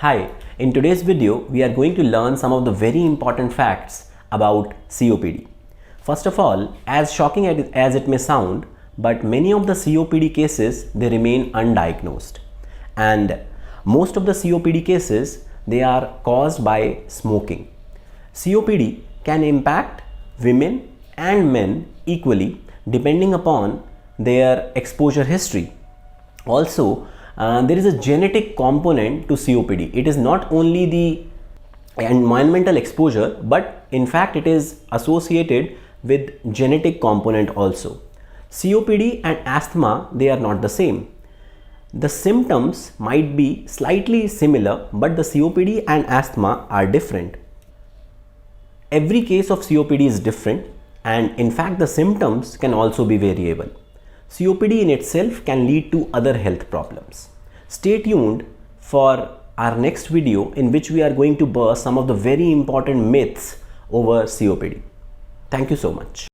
Hi, in today's video, we are going to learn some of the very important facts about COPD. First of all, as shocking as it may sound, but many of the COPD cases, they remain undiagnosed. And most of the COPD cases, they are caused by smoking. COPD can impact women and men equally depending upon their exposure history. Also, there is a genetic component to COPD. It is not only the environmental exposure, but in fact it is associated with genetic component also. COPD and asthma, they are not the same. The symptoms might be slightly similar, but the COPD and asthma are different. Every case of COPD is different, and in fact the symptoms can also be variable. COPD in itself can lead to other health problems. Stay tuned for our next video in which we are going to burst some of the very important myths over COPD. Thank you so much.